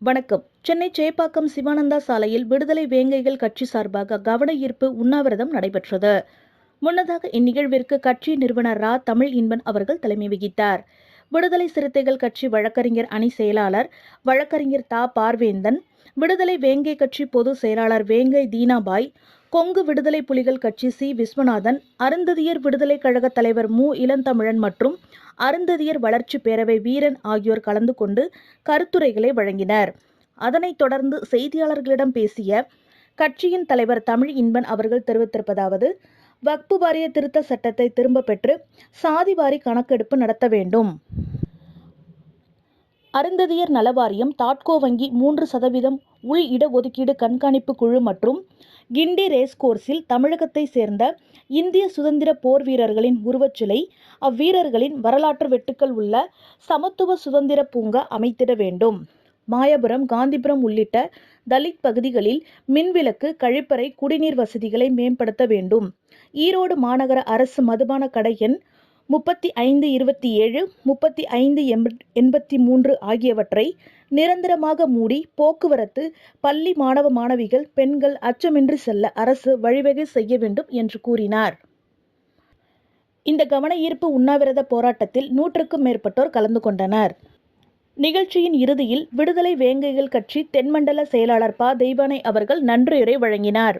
வணக்கம். சென்னை சேப்பாக்கம் சிவானந்தா சாலையில் விடுதலை வேங்கைகள் கட்சி சார்பாக கவன ஈர்ப்பு உண்ணாவிரதம் நடைபெற்றது. முன்னதாக இந்நிகழ்விற்கு கட்சி நிறுவனர் ரா. தமிழ் இன்பன் அவர்கள் தலைமை வகித்தார். விடுதலை சிறுத்தைகள் கட்சி வழக்கறிஞர் அணி செயலாளர் வழக்கறிஞர் தா. பார்வேந்தன், விடுதலை வேங்கை கட்சி பொதுச் செயலாளர் வேங்கை தீனாபாய், கொங்கு விடுதலை புலிகள் கட்சி சி. விஸ்வநாதன், அருந்ததியர் விடுதலை கழக தலைவர் மு. இளந்தமிழன் மற்றும் அருந்ததியர் வளர்ச்சி பேரவை வீரன் ஆகியோர் கலந்து கொண்டு கருத்துரைகளை வழங்கினர். அதனைத் தொடர்ந்து செய்தியாளர்களிடம் பேசிய கட்சியின் தலைவர் தமிழ் இன்பன் அவர்கள் தெரிவித்திருப்பதாவது: வக்பு வாரிய திருத்த சட்டத்தை திரும்ப பெற்று சாதிவாரி கணக்கெடுப்பு நடத்த வேண்டும். அருந்ததியர் நலவாரியம், தாட்கோ வங்கி, 3% உள் இடஒதுக்கீடு கண்காணிப்பு குழு மற்றும் கிண்டி ரேஸ்கோர்ஸில் தமிழகத்தை சேர்ந்த இந்திய சுதந்திர போர் வீரர்களின் உருவச்சிலை, அவ்வீரர்களின் வரலாற்று வெட்டுக்கள் உள்ள சமத்துவ சுதந்திர பூங்கா அமைத்திட வேண்டும். மாயபுரம், காந்திபுரம் உள்ளிட்ட தலித் பகுதிகளில் மின்விளக்கு, கழிப்பறை, குடிநீர் வசதிகளை மேம்படுத்த வேண்டும். ஈரோடு மாநகர அரசு மதுபான கடை எண் 3527, 3583 ஆகியவற்றை நிரந்தரமாக மூடி போக்குவரத்து, பள்ளி மாணவ மாணவிகள், பெண்கள் அச்சமின்றி செல்ல அரசு வழிவகை செய்ய வேண்டும் என்று கூறினார். இந்த கவன ஈர்ப்பு உண்ணாவிரத போராட்டத்தில் 100க்கும் மேற்பட்டோர் கலந்து கொண்டனர். நிகழ்ச்சியின் இறுதியில் விடுதலை வேங்கைகள் கட்சி தென்மண்டல செயலாளர் ப. தெய்வானை அவர்கள் நன்றியுரை வழங்கினார்.